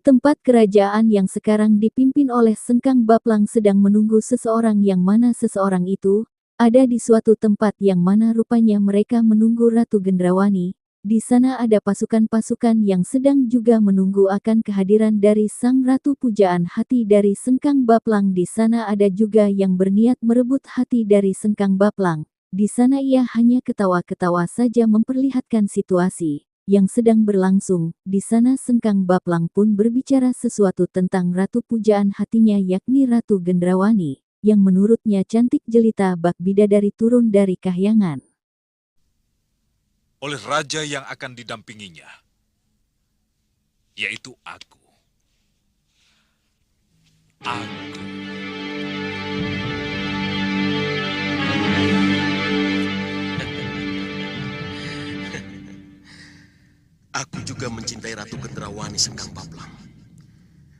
tempat kerajaan yang sekarang dipimpin oleh Sengkang Baplang sedang menunggu seseorang yang mana seseorang itu ada di suatu tempat yang mana rupanya mereka menunggu Ratu Gendrawani. Di sana ada pasukan-pasukan yang sedang juga menunggu akan kehadiran dari Sang Ratu. Pujaan hati dari Sengkang Baplang. Di sana ada juga yang berniat merebut hati dari Sengkang Baplang. Di sana ia hanya ketawa-ketawa saja memperlihatkan situasi yang sedang berlangsung. Di sana Sengkang Baplang pun berbicara sesuatu tentang ratu pujaan hatinya, yakni Ratu Gendrawani, yang menurutnya cantik jelita bak bidadari turun dari kahyangan. Oleh raja yang akan didampinginya, yaitu aku. Aku juga mencintai Ratu Gendrawani, Sengkang Baplang.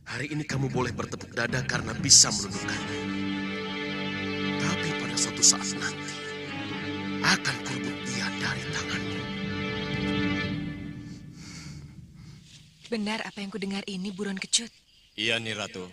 Hari ini kamu boleh bertepuk dada karena bisa menundukkannya. Tapi pada suatu saat nanti, akan kurebut dia dari tanganmu. Benar apa yang kudengar ini, Buron Kecut? Iya nih, Ratu.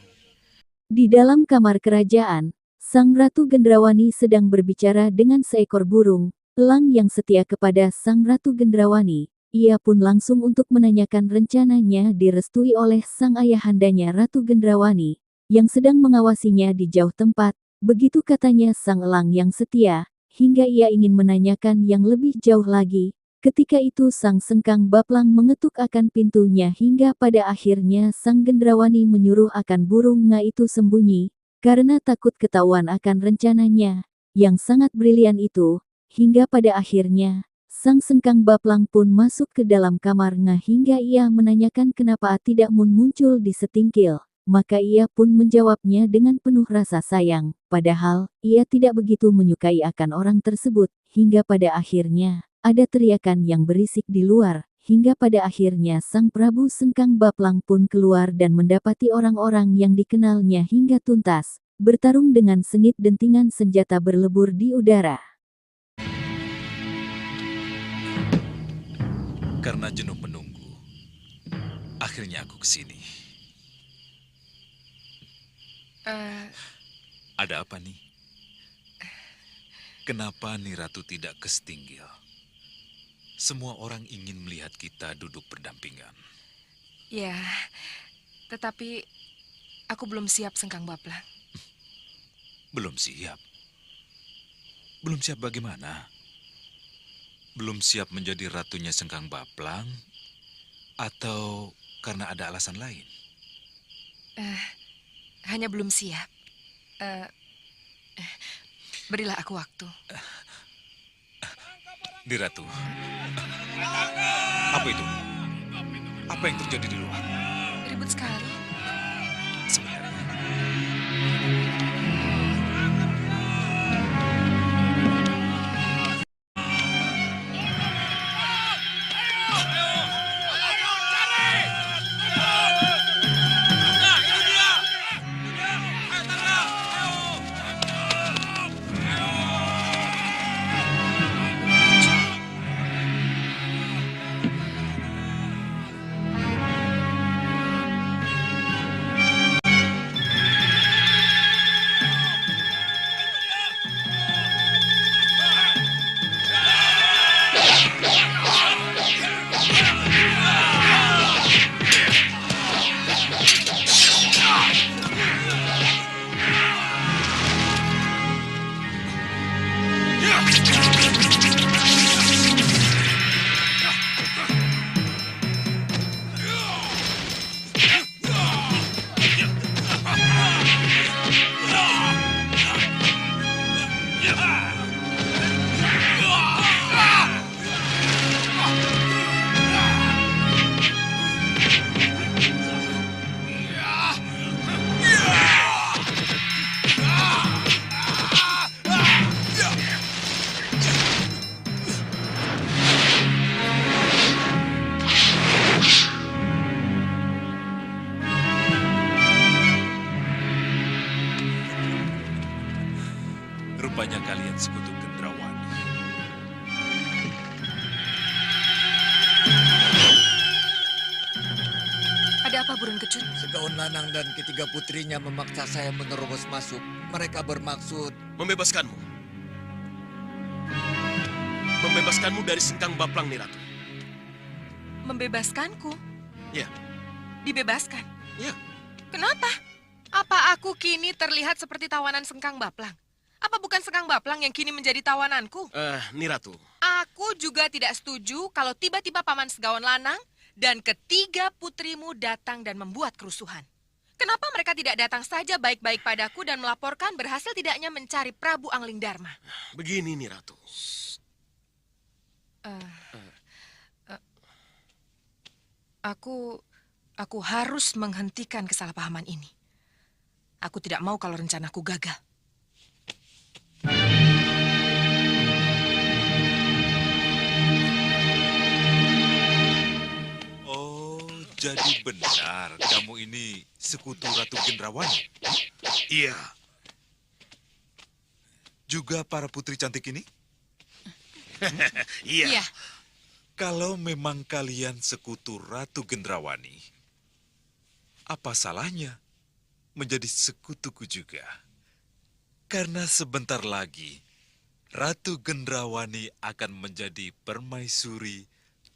Di dalam kamar kerajaan, Sang Ratu Gendrawani sedang berbicara dengan seekor burung elang yang setia kepada Sang Ratu Gendrawani. Ia pun langsung untuk menanyakan rencananya direstui oleh sang ayahandanya Ratu Gendrawani, yang sedang mengawasinya di jauh tempat. Begitu katanya sang elang yang setia, hingga ia ingin menanyakan yang lebih jauh lagi. Ketika itu Sang Sengkang Baplang mengetuk akan pintunya hingga pada akhirnya Sang Gendrawani menyuruh akan burung nga itu sembunyi, karena takut ketahuan akan rencananya, yang sangat brilian itu, hingga pada akhirnya, Sang Sengkang Baplang pun masuk ke dalam kamar nga hingga ia menanyakan kenapa tidak muncul di setingkil. Maka ia pun menjawabnya dengan penuh rasa sayang, padahal ia tidak begitu menyukai akan orang tersebut, hingga pada akhirnya ada teriakan yang berisik di luar, hingga pada akhirnya Sang Prabu Sengkang Baplang pun keluar dan mendapati orang-orang yang dikenalnya hingga tuntas, bertarung dengan sengit dentingan senjata berlebur di udara. Karena jenuh menunggu, akhirnya aku kesini. Ada apa nih? Kenapa nih Ratu tidak ke setinggil? Semua orang ingin melihat kita duduk berdampingan. Ya, tetapi aku belum siap, Sengkang Baplang. Belum siap? Belum siap bagaimana? Belum siap menjadi ratunya Sengkang Baplang? Atau karena ada alasan lain? Hanya belum siap. Berilah aku waktu. Di Ratu. Apa itu? Apa yang terjadi di luar? Ribut sekali. Sebenarnya. Rupanya kalian sekutu Gendrawani. Ada apa, Burun Kecut? Segaun Lanang dan ketiga putrinya memaksa saya menerobos masuk. Mereka bermaksud... Membebaskanmu. Membebaskanmu dari Sengkang Baplang, Nyi Ratu. Membebaskanku? Ya, Dibebaskan? ya. Kenapa? Apa aku kini terlihat seperti tawanan Sengkang Baplang? Apa bukan Sengkang Baplang yang kini menjadi tawananku? Nyi Ratu. Aku juga tidak setuju kalau tiba-tiba Paman Segawan Lanang dan ketiga putrimu datang dan membuat kerusuhan. Kenapa mereka tidak datang saja baik-baik padaku dan melaporkan berhasil tidaknya mencari Prabu Angling Dharma? Begini, Nyi Ratu. Aku harus menghentikan kesalahpahaman ini. Aku tidak mau kalau rencanaku gagal. Oh, jadi benar kamu ini sekutu Ratu Gendrawani? Iya. Juga para putri cantik ini? Iya. Iya. Kalau memang kalian sekutu Ratu Gendrawani, apa salahnya menjadi sekutuku juga? Karena sebentar lagi Ratu Gendrawani akan menjadi permaisuri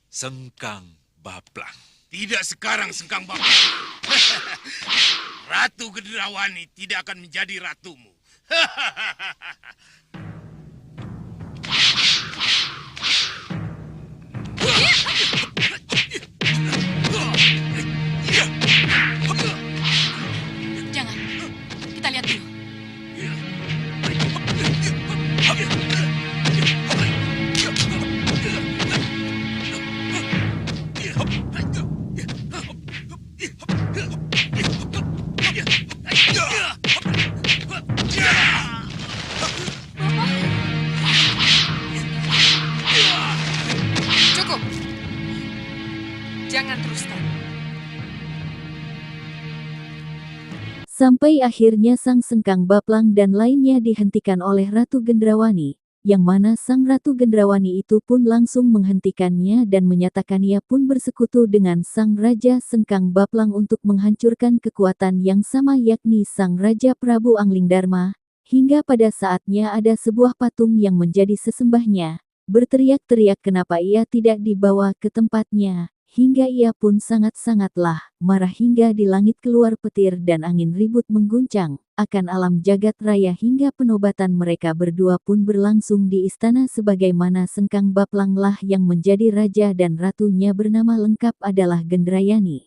Sengkang Baplang. Tidak sekarang, Sengkang Baplang. Ratu Gendrawani tidak akan menjadi ratumu. Jangan. Kita lihat dulu. Cukup. Jangan teruskan. Sampai akhirnya sang Sengkang Baplang dan lainnya dihentikan oleh Ratu Gendrawani, yang mana sang Ratu Gendrawani itu pun langsung menghentikannya dan menyatakan ia pun bersekutu dengan sang Raja Sengkang Baplang untuk menghancurkan kekuatan yang sama yakni sang Raja Prabu Angling Dharma, hingga pada saatnya ada sebuah patung yang menjadi sesembahnya, berteriak-teriak kenapa ia tidak dibawa ke tempatnya. Hingga ia pun sangat-sangatlah marah hingga di langit keluar petir dan angin ribut mengguncang akan alam jagat raya hingga penobatan mereka berdua pun berlangsung di istana sebagaimana Sengkang Baplanglah yang menjadi raja dan ratunya bernama lengkap adalah Gendrayani.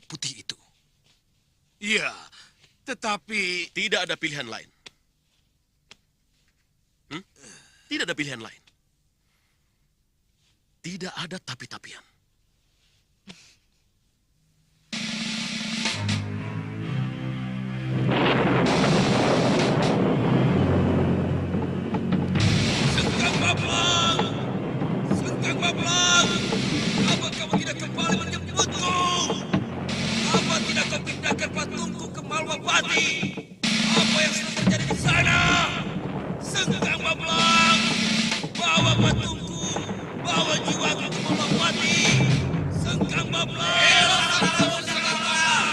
Putih itu. Iya, tetapi Tidak ada pilihan lain. Tidak ada pilihan lain. Tidak ada tapi-tapian. Sengkang Baplang! Sengkang Baplang! Apa kamu tidak kembali menjemputku? Apa tidak kau pindahkan patungku ke Malwapati? Apa yang sedang terjadi di sana? Sengkang Baplang! Bawa patungku! Bawa jiwaku ke Malwapati! Sengkang Baplang! Sengkang Baplang!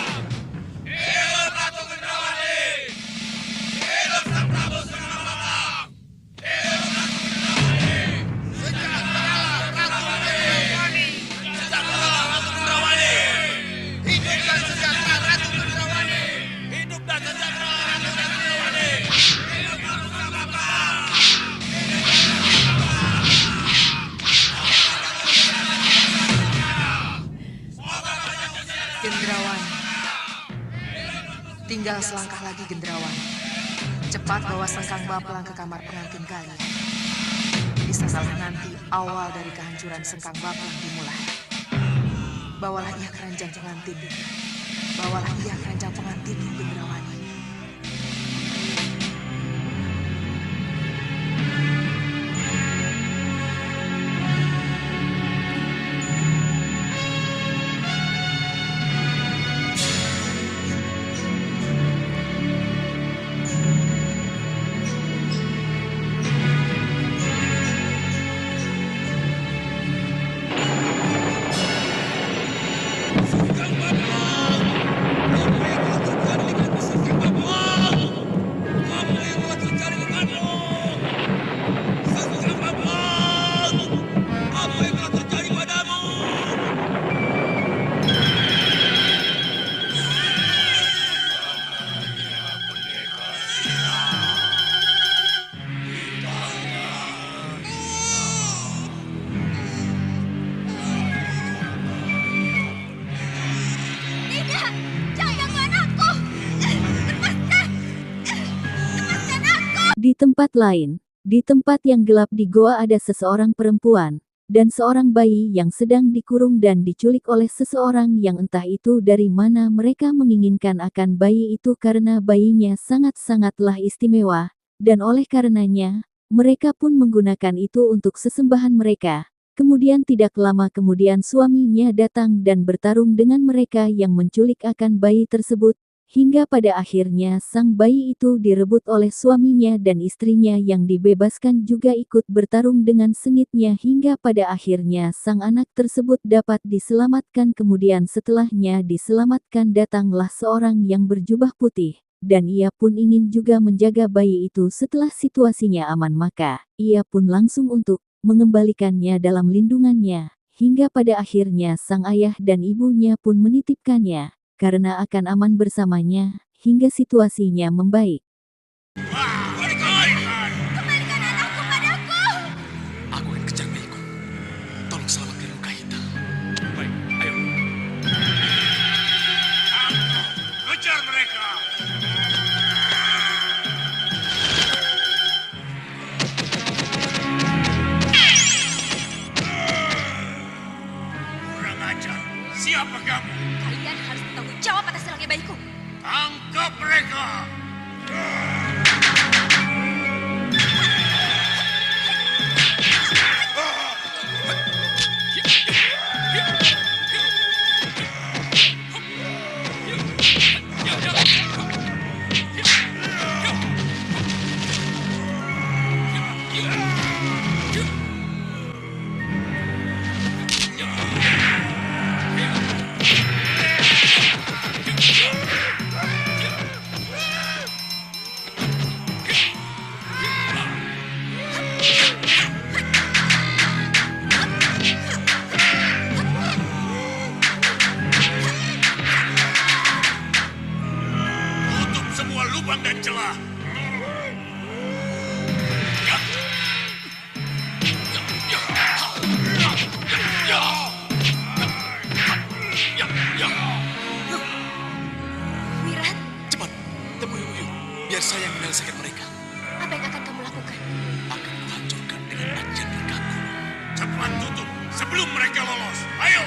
Hidup Ratu Gendrawani! Hidup Sang Prabu Sengkang Baplang! Hidupkan sejahtera Ratu Gendrawani! Hidup dan sejahtera Ratu Gendrawani! Hidup Ratu Gendrawani! Gendrawani. Tinggal selangkah lagi Gendrawani. Cepat bawa Sengkang Baplang ke kamar pengantin kalian. Bisa salah nanti awal dari kehancuran Sengkang Baplang dimulai. Bawalah ia ke ranjang pengantin. Bawalah ia ke ranjang pengantin Gendrawani. Sengkang Baplang! tempat lain, di tempat yang gelap di goa ada seseorang perempuan, dan seorang bayi yang sedang dikurung dan diculik oleh seseorang yang entah itu dari mana. Mereka menginginkan akan bayi itu karena bayinya sangat-sangatlah istimewa, dan oleh karenanya, mereka pun menggunakan itu untuk sesembahan mereka. Kemudian tidak lama kemudian suaminya datang dan bertarung dengan mereka yang menculik akan bayi tersebut, hingga pada akhirnya sang bayi itu direbut oleh suaminya dan istrinya yang dibebaskan juga ikut bertarung dengan sengitnya hingga pada akhirnya sang anak tersebut dapat diselamatkan. Kemudian setelahnya diselamatkan datanglah seorang yang berjubah putih, dan ia pun ingin juga menjaga bayi itu. Setelah situasinya aman maka ia pun langsung untuk mengembalikannya dalam lindungannya, hingga pada akhirnya sang ayah dan ibunya pun menitipkannya, karena akan aman bersamanya, hingga situasinya membaik. Kembalikan anakku padaku. Aku akan kejar bayiku. Tolong selamatkan muka kita. Baik, ayo. Kejar mereka. Kurang ajar. Siapa kamu? Kalian harus bertanggung jawab atas hilangnya bayiku. Tangkap mereka. Tutup semua lubang dan celah. Wirat, Cepat, temui Uyu. Biar saya yang menyelesaikan mereka. apa yang akan kamu lakukan? Akan menghancurkan dengan ajian merekaku. Cepat tutup sebelum mereka lolos. Ayo.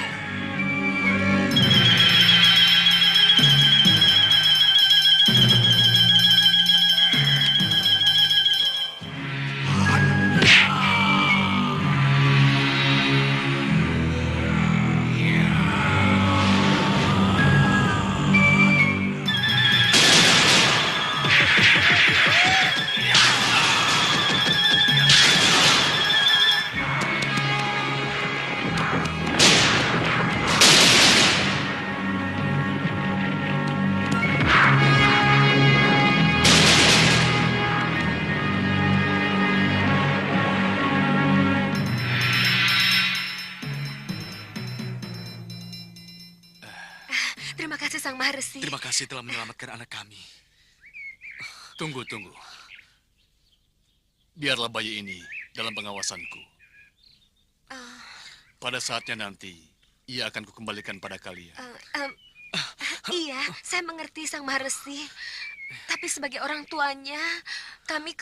Terima kasih Sang Maharesi. Terima kasih telah menyelamatkan anak kami. Tunggu. Biarlah bayi ini dalam pengawasanku. Pada saatnya nanti, ia akan kukembalikan pada kalian. Iya, saya mengerti Sang Maharesi. Tapi sebagai orang tuanya, kami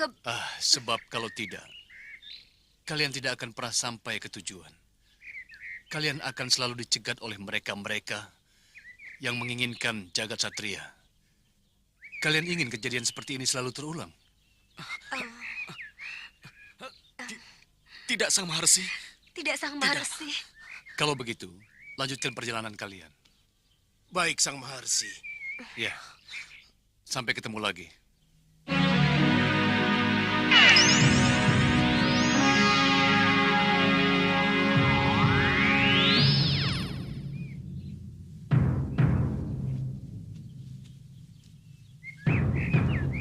Sebab kalau tidak, kalian tidak akan pernah sampai ke tujuan. Kalian akan selalu dicegat oleh mereka-mereka yang menginginkan jagat satria. Kalian ingin kejadian seperti ini selalu terulang? Tidak, Sang Maharsi. tidak Sang Maharesi. Kalau begitu, lanjutkan perjalanan kalian. Baik, Sang Maharsi. Ya, sampai ketemu lagi.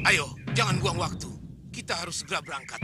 Ayo, jangan buang waktu. Kita harus segera berangkat.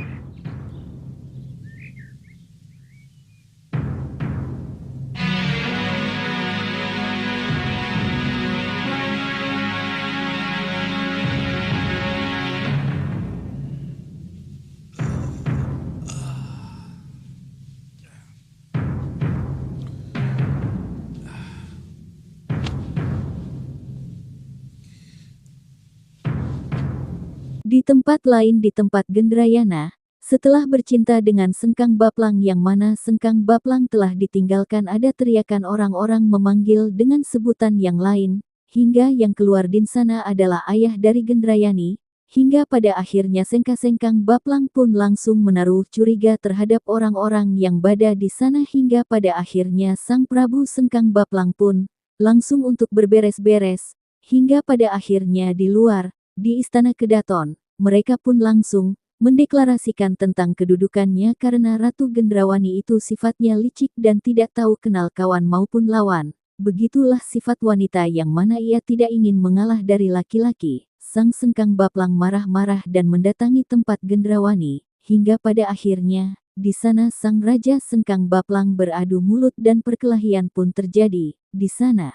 Di tempat lain di tempat Gendrayana, setelah bercinta dengan Sengkang Baplang yang mana Sengkang Baplang telah ditinggalkan, ada teriakan orang-orang memanggil dengan sebutan yang lain, hingga yang keluar di sana adalah ayah dari Gendrayani, hingga pada akhirnya Sengkang Baplang pun langsung menaruh curiga terhadap orang-orang yang berada di sana hingga pada akhirnya Sang Prabu Sengkang Baplang pun langsung untuk berberes-beres, hingga pada akhirnya di luar, di Istana Kedaton, mereka pun langsung mendeklarasikan tentang kedudukannya karena Ratu Gendrawani itu sifatnya licik dan tidak tahu kenal kawan maupun lawan. Begitulah sifat wanita yang mana ia tidak ingin mengalah dari laki-laki. Sang Sengkang Baplang marah-marah dan mendatangi tempat Gendrawani, hingga pada akhirnya, di sana Sang Raja Sengkang Baplang beradu mulut dan perkelahian pun terjadi di sana.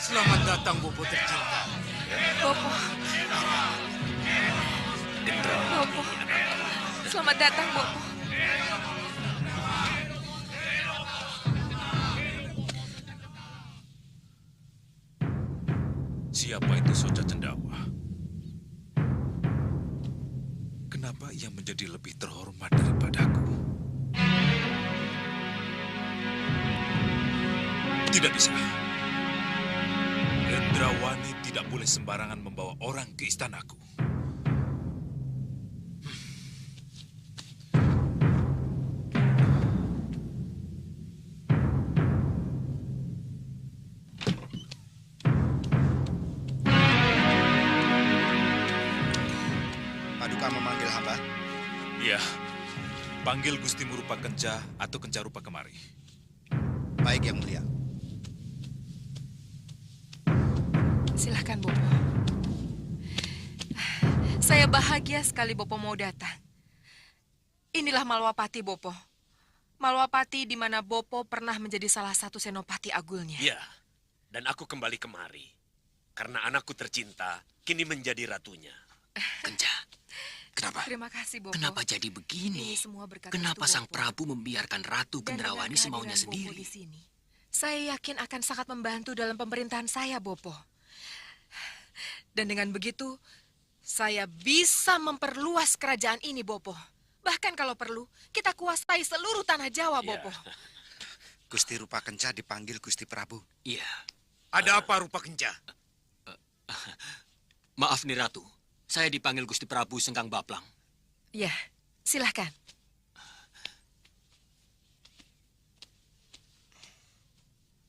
Selamat datang, Bopo tercinta. Bopo. Bopo. Selamat datang, Bopo. Siapa itu Soja Cendawa? Kenapa ia menjadi lebih terhormat daripadaku? Tidak bisa. Gendrawani tidak boleh sembarangan membawa orang ke istanaku. Paduka memanggil hamba? Ya, panggil Gusti Murupa Kenca atau Kenca Rupa kemari. Baik, Yang Mulia. Silahkan, Bopo. Saya bahagia sekali Bopo mau datang. Inilah Malwapati, Bopo. Malwapati di mana Bopo pernah menjadi salah satu senopati agulnya. Ya, dan aku kembali kemari. Karena anakku tercinta kini menjadi ratunya. Kenca, kenapa? Terima kasih, Bopo. Kenapa jadi begini? Ini semua berkat Kenapa Ratu Sang Bopo. Prabu membiarkan Ratu Dan Gendrawani dengan semaunya kehadiran Bopo sendiri? di sini, saya yakin akan sangat membantu dalam pemerintahan saya, Bopo. Dan dengan begitu, saya bisa memperluas kerajaan ini, Bopo. Bahkan kalau perlu, kita kuasai seluruh tanah Jawa, Bopo. Gusti Rupa Kenca dipanggil Gusti Prabu. Iya. Ada apa Rupa Kenca? Maaf nih Ratu, saya dipanggil Gusti Prabu Sengkang Baplang. Ya, silahkan.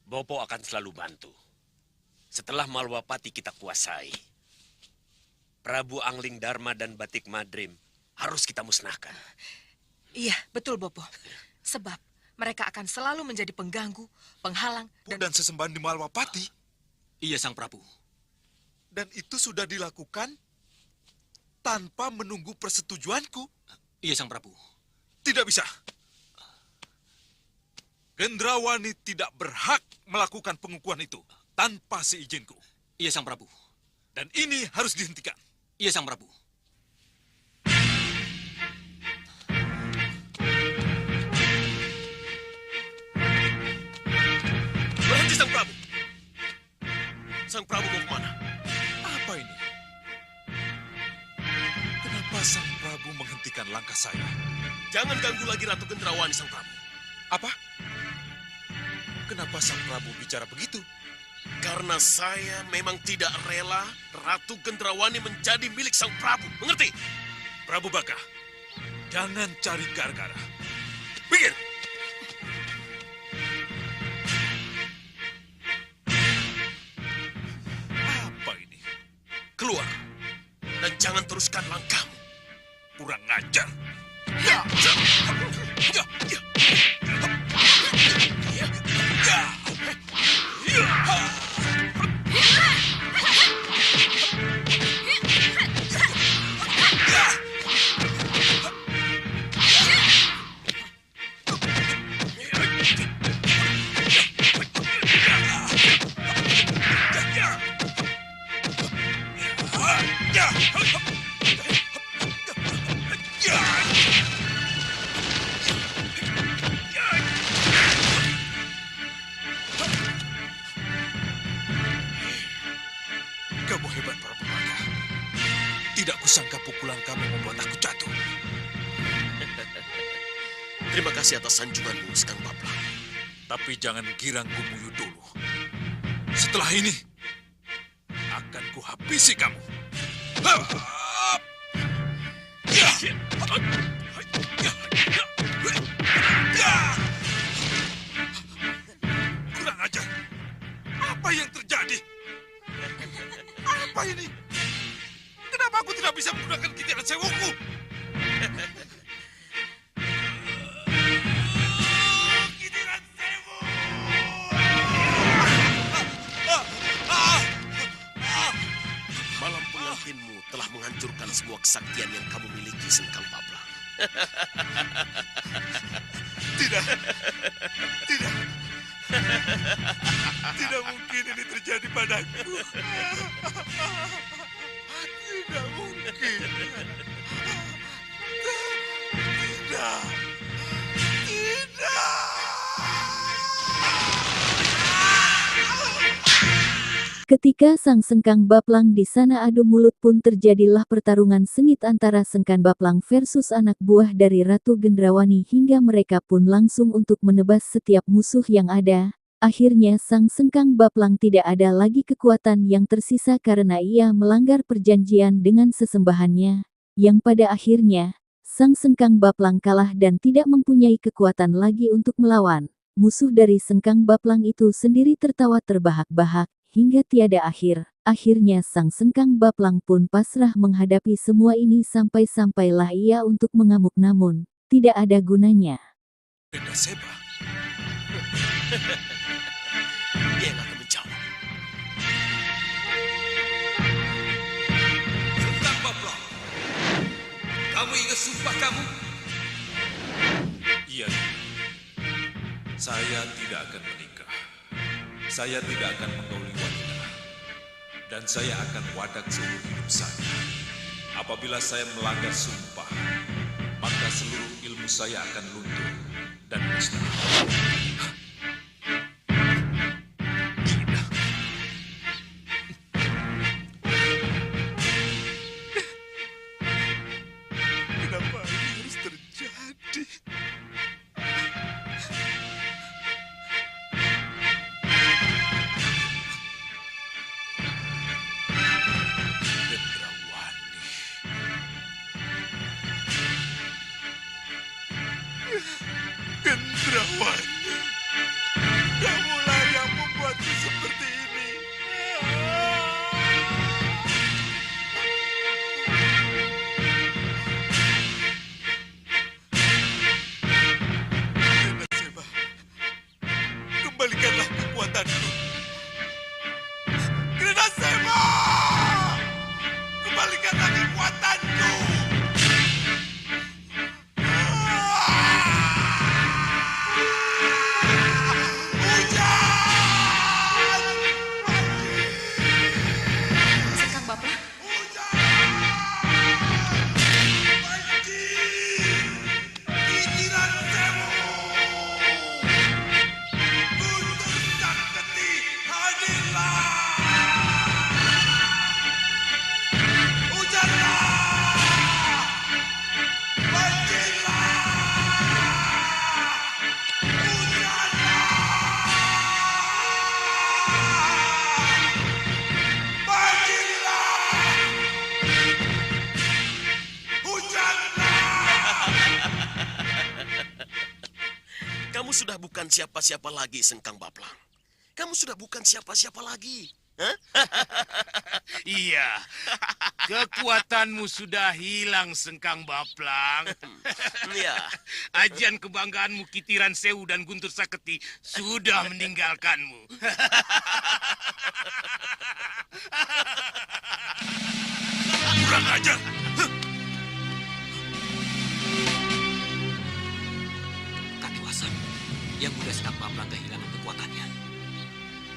Bopo akan selalu bantu. Setelah Malwapati kita kuasai, Prabu Angling Dharma dan Batik Madrim harus kita musnahkan. Iya, betul, Bopo. Sebab mereka akan selalu menjadi pengganggu, penghalang, Dan sesembahan di Malwapati. Iya, Sang Prabu. Dan itu sudah dilakukan tanpa menunggu persetujuanku. Iya, Sang Prabu. Tidak bisa. Gendrawani tidak berhak melakukan pengukuhan itu tanpa seizinku. Iya, Sang Prabu. Dan ini harus dihentikan. Iya, Sang Prabu. Berhenti, Sang Prabu! Sang Prabu mau kemana? Apa ini? Kenapa Sang Prabu menghentikan langkah saya? Jangan ganggu lagi Ratu Gendrawani, Sang Prabu. Apa? Kenapa Sang Prabu bicara begitu? Karena saya memang tidak rela Ratu Gendrawani menjadi milik Sang Prabu. Mengerti? Prabu Baka, jangan cari gara-gara. Pikir! Apa ini? Keluar. Dan jangan teruskan langkahmu. Kurang ngajar. Ya! Ya! Ya! Ya! Tidak kusangka pukulan kamu membuat aku jatuh. Terima kasih atas sanjunganmu, Sekang Baplang. Tapi jangan girang Gumuyu dulu. Setelah ini, akan kuhabisi kamu. Kurang ajar. Apa yang terjadi? Apa ini? Kenapa aku tidak bisa menggunakan kitiran sewuku? Kitiran sewu! Malam pengantinmu telah menghancurkan semua kesaktian yang kamu miliki, Sekang Baplang. Tidak. Tidak. Tidak mungkin ini terjadi padaku. Tidak mungkin. Tidak. Tidak. Ketika sang Sengkang Baplang di sana adu mulut pun terjadilah pertarungan sengit antara Sengkang Baplang versus anak buah dari Ratu Gendrawani hingga mereka pun langsung untuk menebas setiap musuh yang ada. Akhirnya sang Sengkang Baplang tidak ada lagi kekuatan yang tersisa karena ia melanggar perjanjian dengan sesembahannya, yang pada akhirnya, sang Sengkang Baplang kalah dan tidak mempunyai kekuatan lagi untuk melawan. Musuh dari Sengkang Baplang itu sendiri tertawa terbahak-bahak, hingga tiada akhir. Akhirnya sang Sengkang Baplang pun pasrah menghadapi semua ini sampai-sampailah ia untuk mengamuk namun, tidak ada gunanya. Benda Seba. Dia yang akan menjawab. Sengkang Baplang, kamu ingat sumpah kamu? Iya. Saya tidak akan menikah. Saya tidak akan menggauli wanita. Dan saya akan wadak seumur hidup saya. Apabila saya melanggar sumpah, maka seluruh ilmu saya akan luntur dan musnah. Kenapa ini harus terjadi? Gendrawani, kamulah yang membuatku seperti ini. Benda Seba, kembalikanlah kekuatanku. Benda Seba, kembalikanlah kekuatanku. Sengkang Baplang, Kitiran sewu! Guntur Sakti, hadirlah! Hujanlah! Banjirlah! Hujanlah! Banjirlah! Hujanlah! Kamu sudah bukan siapa-siapa lagi, Sengkang Baplang. Kamu sudah bukan siapa-siapa lagi. Hah? Iya, kekuatanmu sudah hilang, Sengkang Baplang. Iya. Ajian kebanggaanmu Kitiran Sewu dan Guntur Sakti sudah meninggalkanmu. Kurang ajar. Katiwasan, yang muda Sengkang Baplang kehilangan kekuatannya.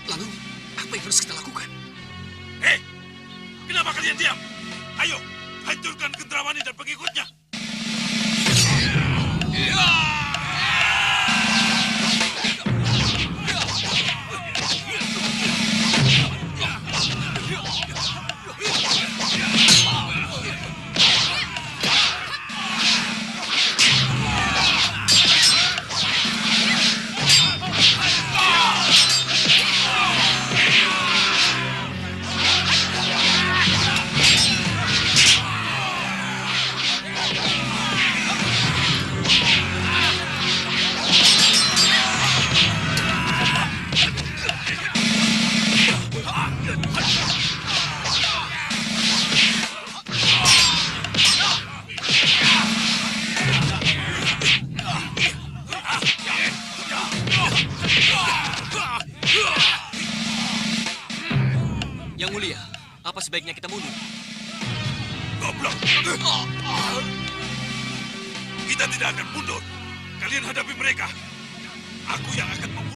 Lalu, apa yang harus kita lakukan? Hei, kenapa kalian diam? Ayo, hancurkan Gendrawani dan pengikutnya. sebaiknya kita mundur. Goblok. Kita tidak akan mundur. Kalian hadapi mereka. Aku yang akan